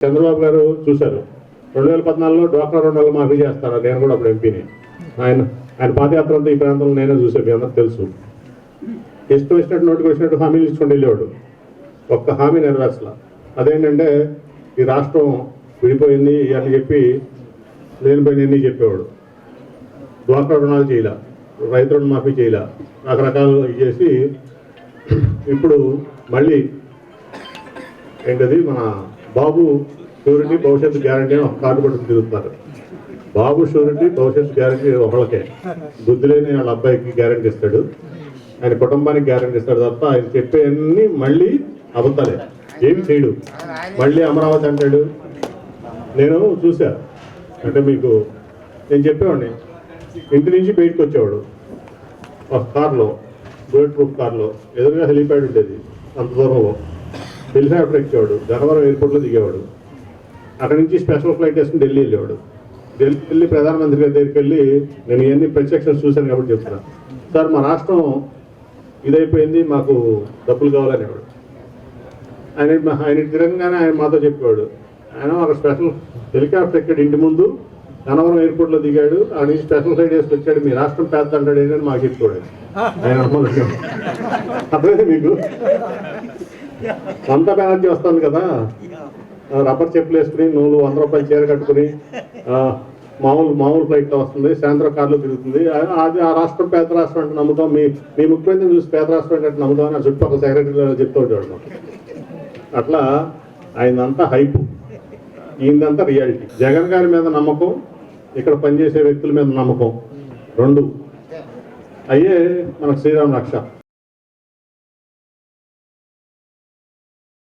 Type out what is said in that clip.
చంద్రబాబు గారు చూశారు 2014లో డ్వాక్రా రుణాలు మాఫీ చేస్తారు. నేను కూడా అప్పుడు ఎంపీని. ఆయన పాదయాత్ర అంతా ఈ ప్రాంతంలో నేనే చూసాను, మీ అందరికి తెలుసు. ఇష్టం వచ్చినట్టు నోటికి వచ్చినట్టు హామీలు ఇచ్చుకొని వెళ్ళేవాడు. ఒక్క హామీ నెరవేర్చలా. అదేంటంటే ఈ రాష్ట్రం విడిపోయింది అని చెప్పి లేనిపోయినన్నీ చెప్పేవాడు. డ్వాక్రా రుణాలు చేయలే, రైతు రుణ మాఫీ చేయలే, రకరకాలు చేసి ఇప్పుడు మళ్ళీ ఏంటది మన బాబు షూరిటీ భవిష్యత్తు గ్యారంటీ అని ఒక కార్డు పట్టుకు తిరుగుతున్నారు. బాబు షూరిటీ భవిష్యత్తు గ్యారంటీ ఒకళ్ళకే, బుద్ధి లేని వాళ్ళ అబ్బాయికి గ్యారంటీ ఇస్తాడు, ఆయన కుటుంబానికి గ్యారంటీ ఇస్తాడు తప్ప ఆయన చెప్పేవన్నీ మళ్ళీ అబద్ధాలే, ఏమి చేయడు. మళ్ళీ అమరావతి అంటాడు. నేను చూసా, అంటే మీకు నేను చెప్పేవాడిని, ఇంటి నుంచి బయటకు వచ్చేవాడు ఒక కార్లో, బుల్లెట్ ప్రూఫ్ కార్లో, ఎదురుగా హెలిప్యాడ్ ఉండేది అంత దూరంలో, హెలికాప్టర్ ఎక్కేవాడు, గన్నవరం ఎయిర్పోర్ట్లో దిగేవాడు, అక్కడి నుంచి స్పెషల్ ఫ్లైట్ వేసుకుని ఢిల్లీ వెళ్ళేవాడు. ఢిల్లీ వెళ్ళి ప్రధానమంత్రి గారి దగ్గరికి వెళ్ళి నేను ఇవన్నీ ప్రత్యక్షం చూశాను కాబట్టి చెప్తున్నాను. సార్ మా రాష్ట్రం ఇదైపోయింది, మాకు డబ్బులు కావాలనేవాడు. ఆయన తిరగగానే ఆయన మాతో చెప్పేవాడు. ఆయన ఒక స్పెషల్ హెలికాప్టర్ ఎక్కాడు, ఇంటి ముందు గన్నవరం ఎయిర్పోర్ట్లో దిగాడు, ఆ నుంచి స్పెషల్ ఫ్లైట్ వేసుకు వచ్చాడు, మీ రాష్ట్రం పెద్ద అంటాడు ఏంటని మాకు చెప్పుకోడు ఆయన. అర్థమైంది మీకు? అంత బ్యానర్జీ వస్తుంది కదా, రబ్బర్ చెప్పులు వేసుకుని నువ్వు 100 రూపాయలు చీర కట్టుకుని మామూలు ఫ్లైట్లో వస్తుంది, సాయంత్రం కార్లో తిరుగుతుంది. అది ఆ రాష్ట్రం పేద రాష్ట్రం అంటే నమ్ముతాం, మీ ముఖ్యమంత్రిని చూసి పేద రాష్ట్రం అంటే నమ్ముతాం అని ఆ చుట్టుపక్కల సెక్రటరీలో చెప్తూ ఉంటాడు. అట్లా ఆయనంతా హైపు, ఈయనంతా రియాలిటీ. జగన్ గారి మీద నమ్మకం, ఇక్కడ పనిచేసే వ్యక్తుల మీద నమ్మకం, రెండు అయ్యే మనకు శ్రీరామ రక్ష.